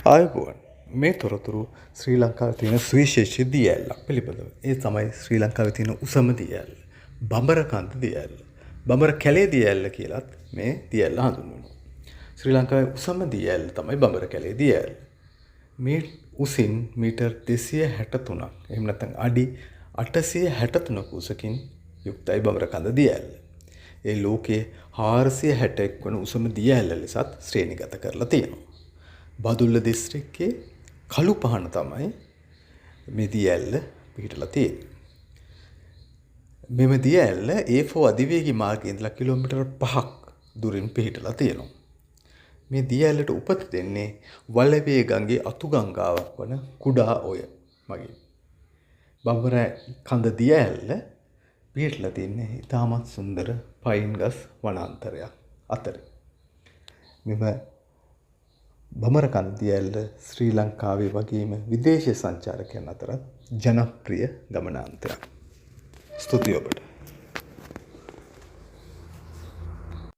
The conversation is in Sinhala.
ආයුබෝවන් මේ තොරතුරු ශ්‍රී ලංකාවේ තියෙන සුවිශේෂී දිය ඇල්ලක් පිළිබඳව. ඒ තමයි ශ්‍රී ලංකාවේ තියෙන උසම දිය ඇල්ල. බඹරකන්ද දිය ඇල්ල. බඹර කැලේ දිය ඇල්ල කියලත් මේ දිය ඇල්ල හඳුන්වනවා. ශ්‍රී ලංකාවේ උසම දිය ඇල්ල තමයි බඹර කැලේ දිය ඇල්ල. මේ උසින් මීටර් 263ක් එහෙම නැත්නම් අඩි 863ක උසකින් යුක්තයි බඹරකන්ද දිය ඇල්ල. ඒ ලෝකයේ 461 වන උසම දිය ඇල්ල ලෙසත් ශ්‍රේණිගත කරලා තියෙනවා. බදුල්ල දිස්ත්‍රික්කයේ කළු පහන තමයි මේ දිය ඇල්ල පිහිටලා තියෙන්නේ. මෙම දිය ඇල්ල A4 අධිවේගී මාර්ගයේ ඉඳලා කිලෝමීටර් 5ක් දුරින් පිහිටලා තියෙනවා. මේ දිය ඇල්ලට උපත දෙන්නේ වලවේ ගඟේ අතු ගංගාවක් වන කුඩා ඔය මගින්. බඹර කඳ දිය ඇල්ල පිහිටලා තින්නේ ඉතාමත් සුන්දර පයින් ගස් වනාන්තරයක් අතර. මෙම බඹරකන්ද දිය ඇල්ල ශ්‍රී ලංකාවේ වගේම විදේශ සංචාරකයන් අතර ජනප්‍රිය ගමනාන්තයක්. ස්තුතියි ඔබට.